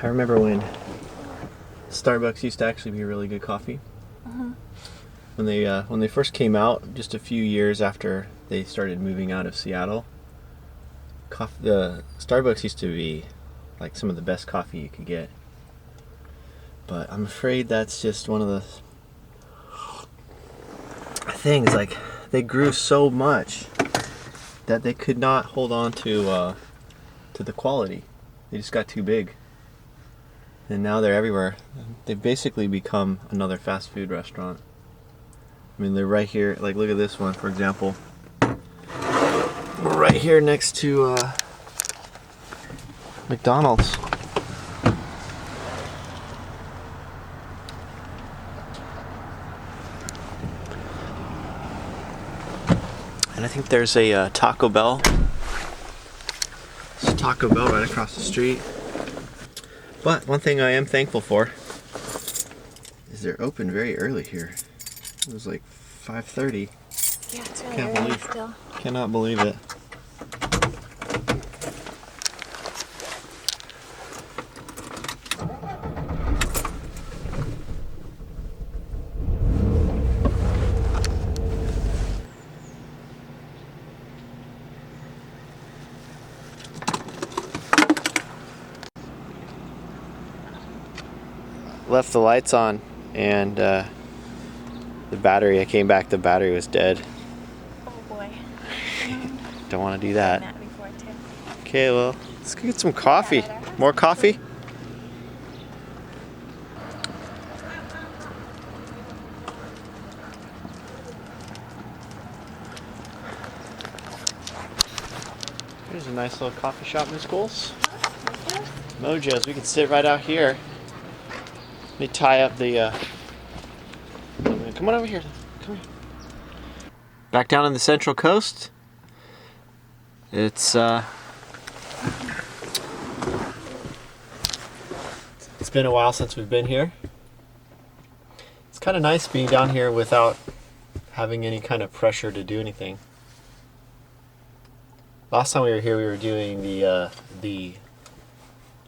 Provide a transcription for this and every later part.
I remember when Starbucks used to actually be really good coffee. When they first came out, just a few years after they started moving out of Seattle, the Starbucks used to be like some of the best coffee you could get. But I'm afraid that's just one of the things. Like, they grew so much that they could not hold on to the quality. They just got too big. And now they're everywhere. They've basically become another fast food restaurant. I mean, they're right here. Like, look at this one, for example. We're right here next to McDonald's. And I think there's a Taco Bell. There's a Taco Bell right across the street. But one thing I am thankful for is they're open very early here. It was like 5:30. Yeah, it's really early still. Cannot believe it. Left the lights on and the battery, I came back, the battery was dead. Oh boy. Don't want to do that. Done that before too. Okay, well, let's go get some coffee. More coffee? Here's a nice little coffee shop, Miss Coles. Mojo's. We can sit right out here. Let me tie up the come on over here. Come here. Back down on the Central Coast. It's been a while since we've been here. It's kind of nice being down here without having any kind of pressure to do anything. Last time we were here, we were doing the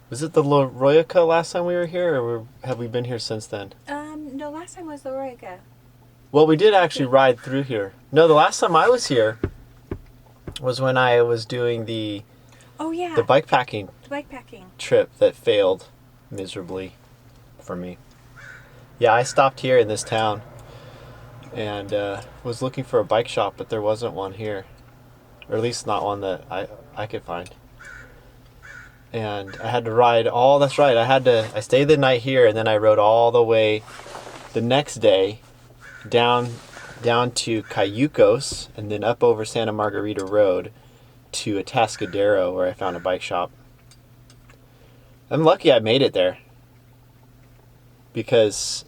was it the La Royaca last time we were here, or have we been here since then? No, last time was the Royaca. Well, we did actually ride through here. No, the last time I was here was when I was doing the bike packing trip that failed miserably for me. Yeah, I stopped here in this town and was looking for a bike shop, but there wasn't one here, or at least not one that I could find. And I had to ride all. That's right. I stayed the night here, and then I rode all the way the next day down to Cayucos, and then up over Santa Margarita Road to Atascadero, where I found a bike shop. I'm lucky I made it there, because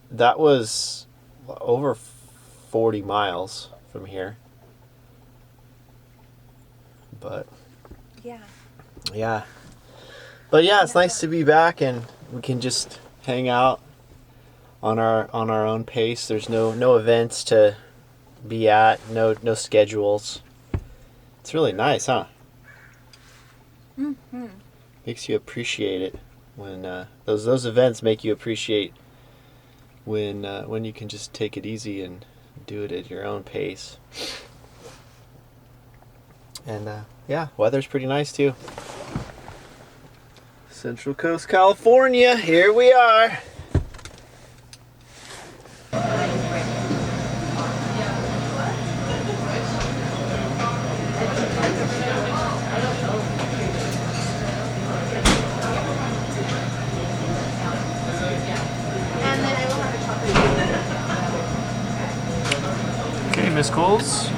that was over 40 miles from here. But yeah. But yeah, it's nice to be back, and we can just hang out on our own pace. There's no events to be at, no schedules. It's really nice, huh? Mm-hmm. Makes you appreciate it when those events make you appreciate when you can just take it easy and do it at your own pace. And yeah, weather's pretty nice too. Central Coast, California, here we are. Okay, Miss Coles.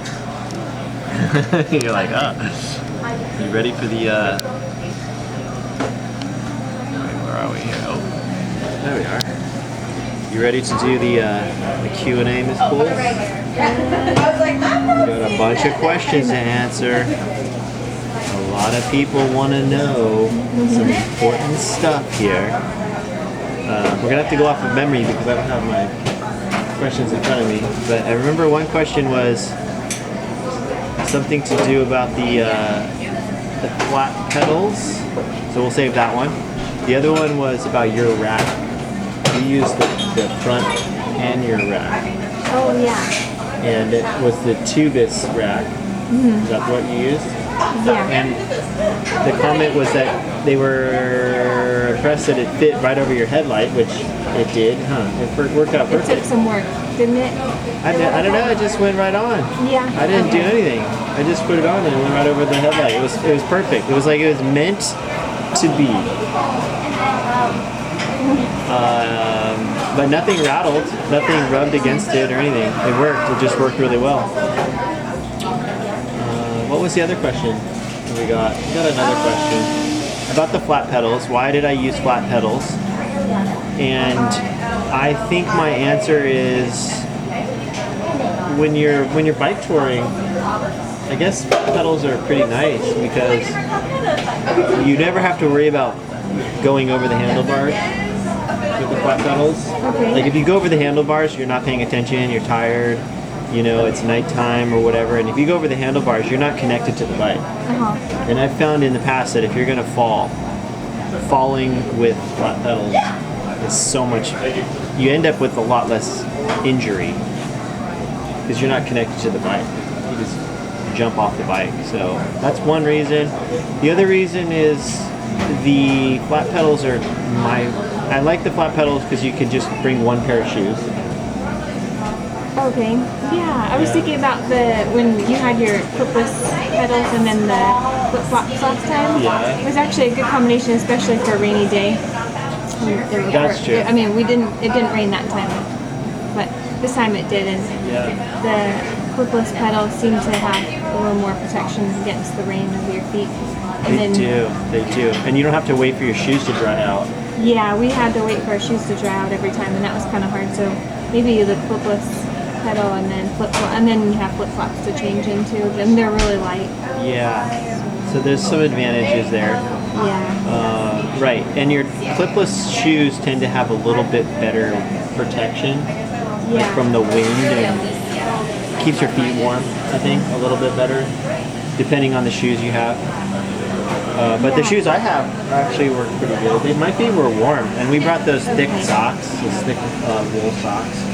You're like, you ready for the where are we here? Oh, there we are. You ready to do the Q&A, Miss Coles? We got a bunch of questions to answer. A lot of people want to know some important stuff here. We're gonna have to go off of memory because I don't have my questions in front of me. But I remember one question was something to do about the flat pedals. So we'll save that one. The other one was about your rack. You used the front pannier rack. Oh yeah. And it was the tubus rack. Is that what you used? Yeah. And the comment was that they were impressed that it fit right over your headlight, which it did, huh? It worked out perfect. It took some work, didn't it? I don't know, it just went right on. Yeah. I didn't do anything. I just put it on and it went right over the headlight. It was perfect. It was like it was meant to be. But nothing rattled, nothing rubbed against it or anything. It worked. It just worked really well. What was the other question we got? We got another question about the flat pedals. Why did I use flat pedals? And I think my answer is when you're bike touring, I guess flat pedals are pretty nice because you never have to worry about going over the handlebars with the flat pedals. Okay. Like if you go over the handlebars, you're not paying attention, you're tired, you know, it's nighttime or whatever, and if you go over the handlebars, you're not connected to the bike. And I've found in the past that if you're gonna falling with flat pedals is so much, you end up with a lot less injury because you're not connected to the bike. You just jump off the bike. So that's one reason. The other reason is the flat pedals are I like the flat pedals because you can just bring one pair of shoes. Okay. Yeah, I was thinking about when you had your clipless pedals and then the flip flops last time. Yeah. It was actually a good combination, especially for a rainy day. That's true. I mean, it didn't rain that time, but this time it did, and the clipless pedals seem to have a little more protection against the rain over your feet. They do. And you don't have to wait for your shoes to dry out. Yeah, we had to wait for our shoes to dry out every time, and that was kind of hard. So maybe the clipless pedal and then and then you have flip flops to change into, and they're really light. Yeah. So there's some advantages there. Yeah. Right. And your clipless shoes tend to have a little bit better protection like from the wind and keeps your feet warm, I think, a little bit better, depending on the shoes you have. But the shoes I have actually work pretty good. They might be were warm, and we brought those thick socks, those thick wool socks.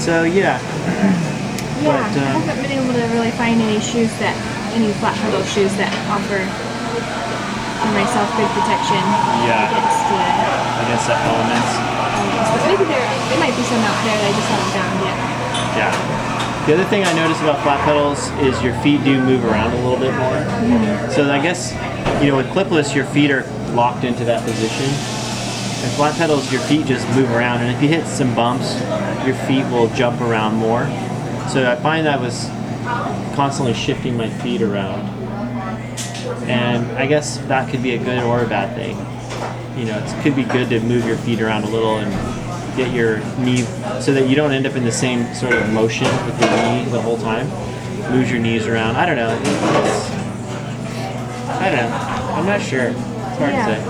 So yeah. But, I haven't been able to really find any flat pedal shoes that offer myself good protection against the elements. But maybe there might be some out there that I just haven't found yet. Yeah. The other thing I noticed about flat pedals is your feet do move around a little bit more. So I guess, with clipless, your feet are locked into that position. And flat pedals, your feet just move around. And if you hit some bumps, your feet will jump around more. So I find I was constantly shifting my feet around. And I guess that could be a good or a bad thing. It could be good to move your feet around a little and get your knee so that you don't end up in the same sort of motion with the knee the whole time. Move your knees around. I don't know. I'm not sure. It's hard to say.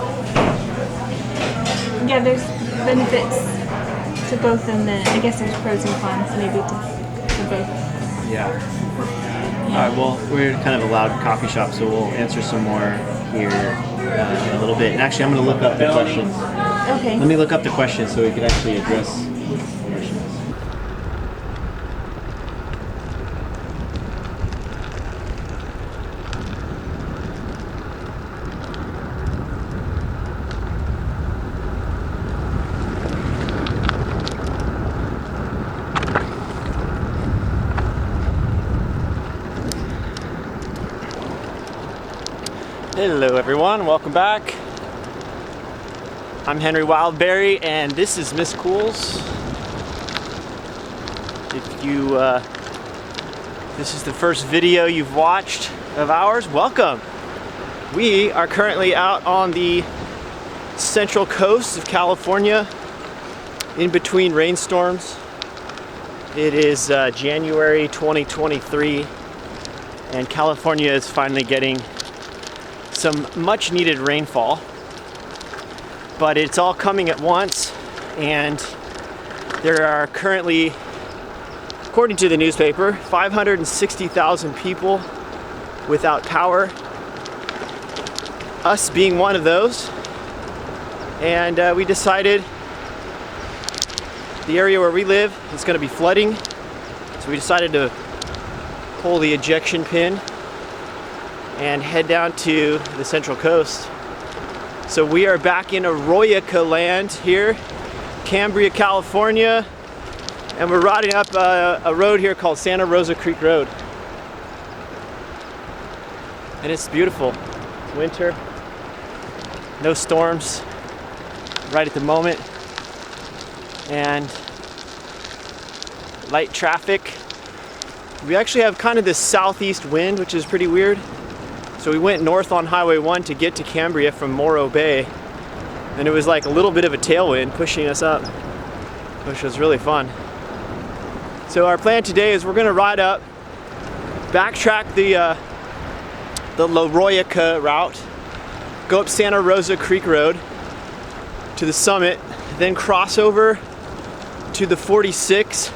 Yeah, there's benefits to both, and I guess there's pros and cons maybe to both. Yeah. All right, well, we're kind of a loud coffee shop, so we'll answer some more here in a little bit. And actually, I'm going to look up the questions. Okay. Let me look up the questions so we can actually address questions. Hello everyone, welcome back. I'm Henry Wildberry and this is Miss Cools. If this is the first video you've watched of ours, welcome. We are currently out on the central coast of California in between rainstorms. It is January 2023 and California is finally getting some much needed rainfall, but it's all coming at once, and there are currently, according to the newspaper, 560,000 people without power, us being one of those. And we decided the area where we live is going to be flooding, so we decided to pull the ejection pin and head down to the Central Coast. So we are back in Arroyo land here, Cambria, California, and we're riding up a road here called Santa Rosa Creek Road. And it's beautiful. It's winter, no storms right at the moment, and light traffic. We actually have kind of this southeast wind, which is pretty weird. So we went north on Highway 1 to get to Cambria from Morro Bay, and it was like a little bit of a tailwind pushing us up, which was really fun. So our plan today is we're going to ride up, backtrack the La Roya route, go up Santa Rosa Creek Road to the summit, then cross over to the 46,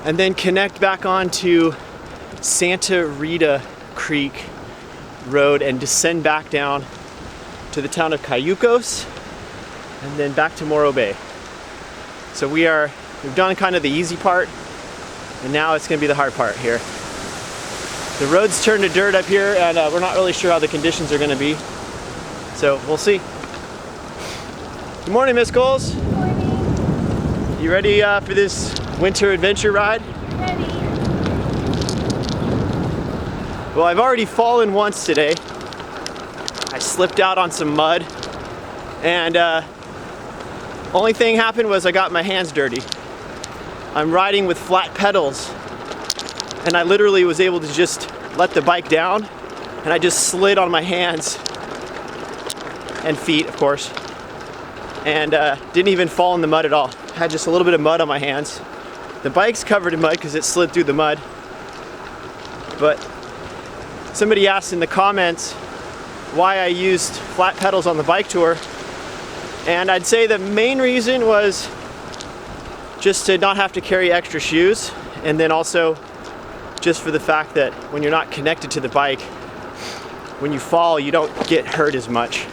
and then connect back onto Santa Rita Creek Road and descend back down to the town of Cayucos and then back to Morro Bay. So we've done kind of the easy part, and now it's going to be the hard part here. The road's turned to dirt up here, and we're not really sure how the conditions are going to be. So we'll see. Good morning, Miss Coles. Good morning. You ready for this winter adventure ride? Ready. Well, I've already fallen once today. I slipped out on some mud, and only thing happened was I got my hands dirty. I'm riding with flat pedals, and I literally was able to just let the bike down, and I just slid on my hands and feet, of course, and didn't even fall in the mud at all. Had just a little bit of mud on my hands. The bike's covered in mud because it slid through the mud, but somebody asked in the comments why I used flat pedals on the bike tour, and I'd say the main reason was just to not have to carry extra shoes, and then also just for the fact that when you're not connected to the bike, when you fall, you don't get hurt as much.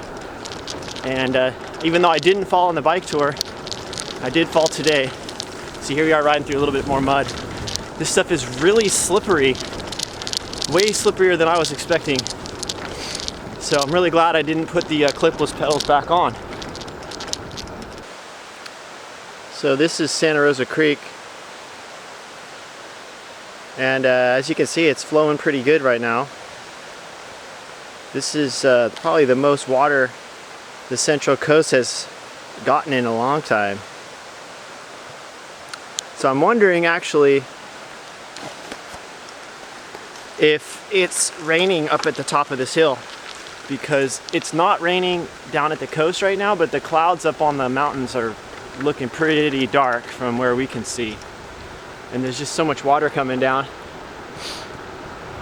And even though I didn't fall on the bike tour, I did fall today. So here we are riding through a little bit more mud. This stuff is really slippery, way slipperier than I was expecting. So I'm really glad I didn't put the clipless pedals back on. So this is Santa Rosa Creek, and as you can see, it's flowing pretty good right now. This is probably the most water the Central Coast has gotten in a long time. So I'm wondering actually if it's raining up at the top of this hill, because it's not raining down at the coast right now, but the clouds up on the mountains are looking pretty dark from where we can see, and there's just so much water coming down.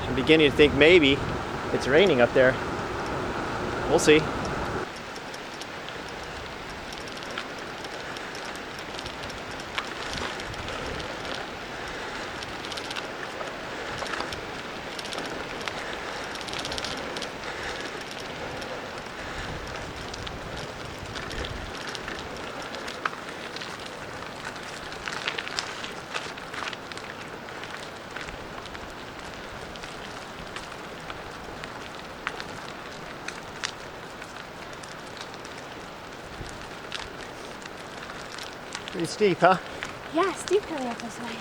I'm beginning to think maybe it's raining up there. We'll see. Pretty steep, huh? Yeah, steep coming up this way.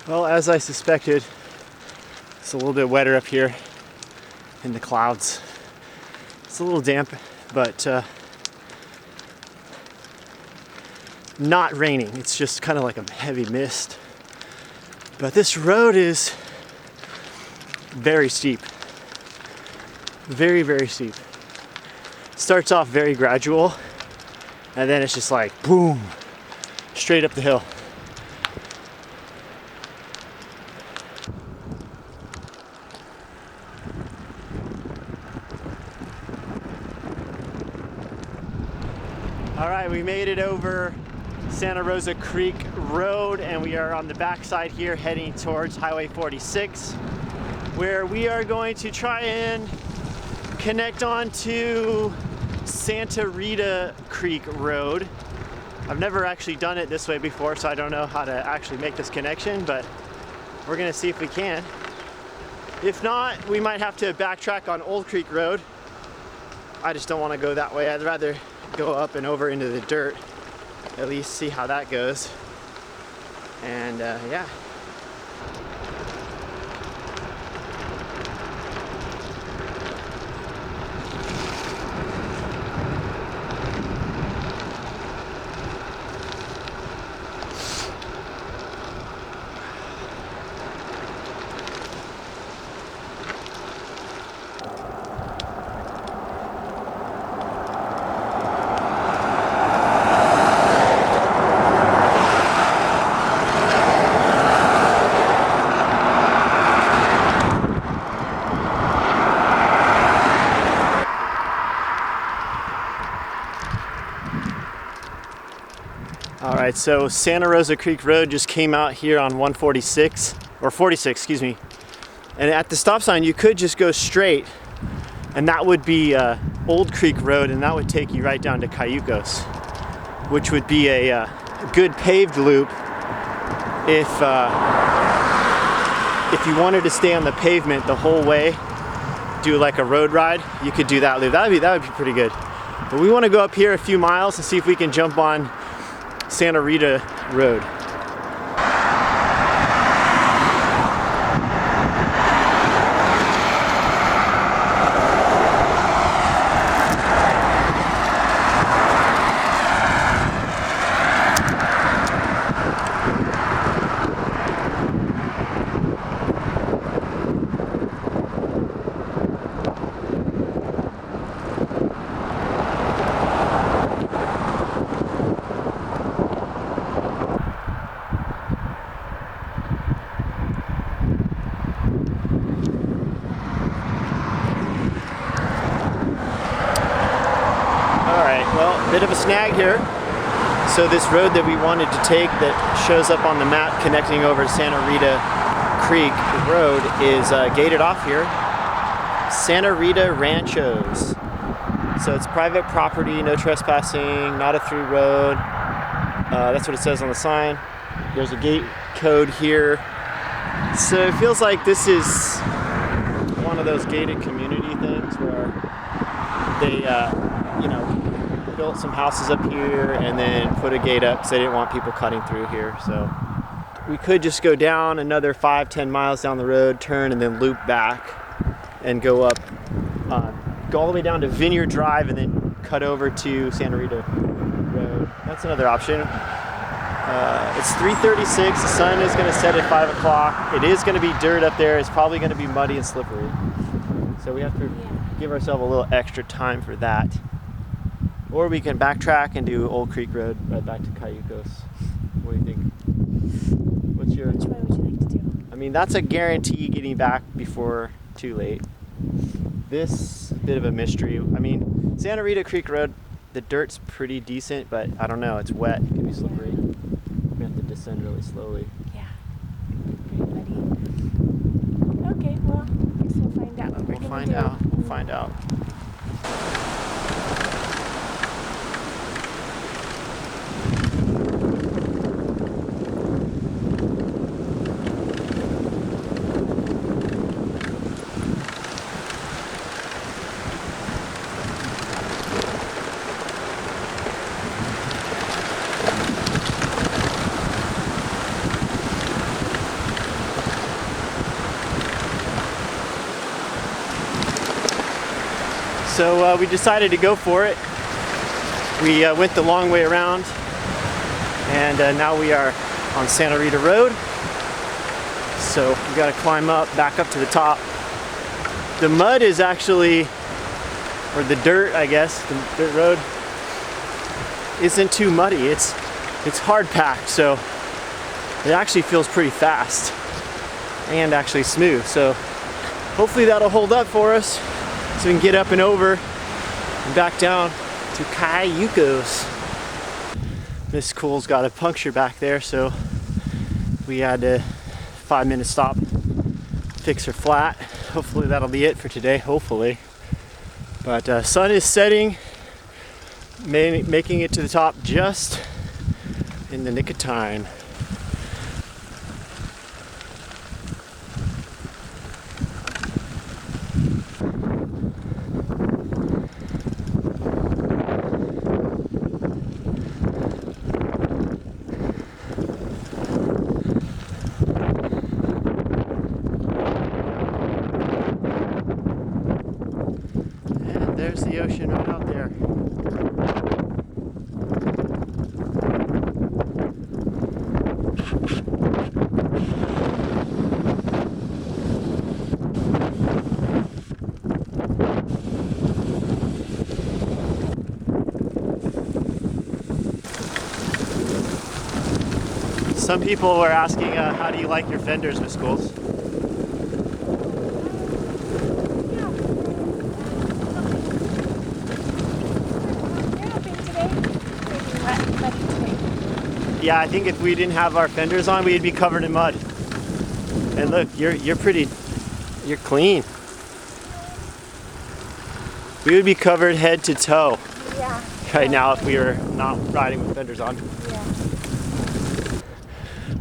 Well, as I suspected, it's a little bit wetter up here in the clouds. It's a little damp, but not raining. It's just kind of like a heavy mist. But this road is very steep. Very, very steep. Starts off very gradual, and then it's just like boom, straight up the hill. All right, we made it over Santa Rosa Creek Road, and we are on the backside here heading towards Highway 46, where we are going to try and connect on to Santa Rita Creek Road. I've never actually done it this way before, so I don't know how to actually make this connection, but we're gonna see if we can. If not, we might have to backtrack on Old Creek Road. I just don't want to go that way. I'd rather go up and over into the dirt, at least see how that goes. And yeah. All right, so Santa Rosa Creek Road just came out here on 146, or 46, excuse me. And at the stop sign, you could just go straight, and that would be Old Creek Road, and that would take you right down to Cayucos, which would be a good paved loop if you wanted to stay on the pavement the whole way, do like a road ride, you could do that loop. That would be pretty good. But we want to go up here a few miles and see if we can jump on Santa Rita Road. Bit of a snag here. So this road that we wanted to take that shows up on the map connecting over to Santa Rita Creek Road is gated off here. Santa Rita Ranchos. So it's private property, no trespassing, not a through road. That's what it says on the sign. There's a gate code here. So it feels like this is one of those gated community things where they, built some houses up here and then put a gate up because they didn't want people cutting through here. So we could just go down another 5-10 miles down the road, turn, and then loop back and go up, go all the way down to Vineyard Drive and then cut over to Santa Rita Road. That's another option. It's 3:36. The sun is going to set at 5 o'clock. It is going to be dirt up there. It's probably going to be muddy and slippery. So we have to give ourselves a little extra time for that. Or we can backtrack and do Old Creek Road right back to Cayucos. What do you think? Which way would you like to do? I mean, that's a guarantee getting back before too late. This bit of a mystery. I mean, Santa Rita Creek Road, the dirt's pretty decent, but I don't know, it's wet. It can be slippery. We have to descend really slowly. Yeah. Pretty muddy. Okay, well, I guess we'll find out what we're going to do. We'll find out. So we decided to go for it. We went the long way around, and now we are on Santa Rita Road. So we got to climb up, back up to the top. The mud is actually or the dirt, I guess, the dirt road isn't too muddy. It's hard packed, so it actually feels pretty fast and actually smooth. So hopefully that'll hold up for us so we can get up and over and back down to Cayucos. Miss Cool's got a puncture back there, so we had a 5-minute stop, fix her flat. Hopefully that'll be it for today, hopefully. But sun is setting, making it to the top just in the nick of time. There's the ocean right out there. Some people were asking, how do you like your fenders, Miss Schools? Yeah, I think if we didn't have our fenders on, we'd be covered in mud. And look, you're clean. We would be covered head to toe. Yeah. Right now if we were not riding with fenders on. Yeah.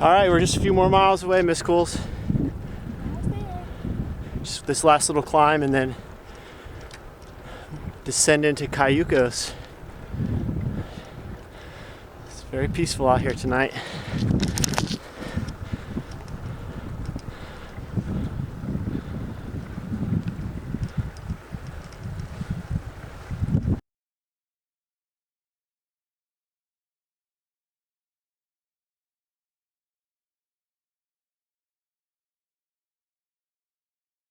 All right, we're just a few more miles away, Miss Cools. Just this last little climb and then descend into Cayucos. It's very peaceful out here tonight.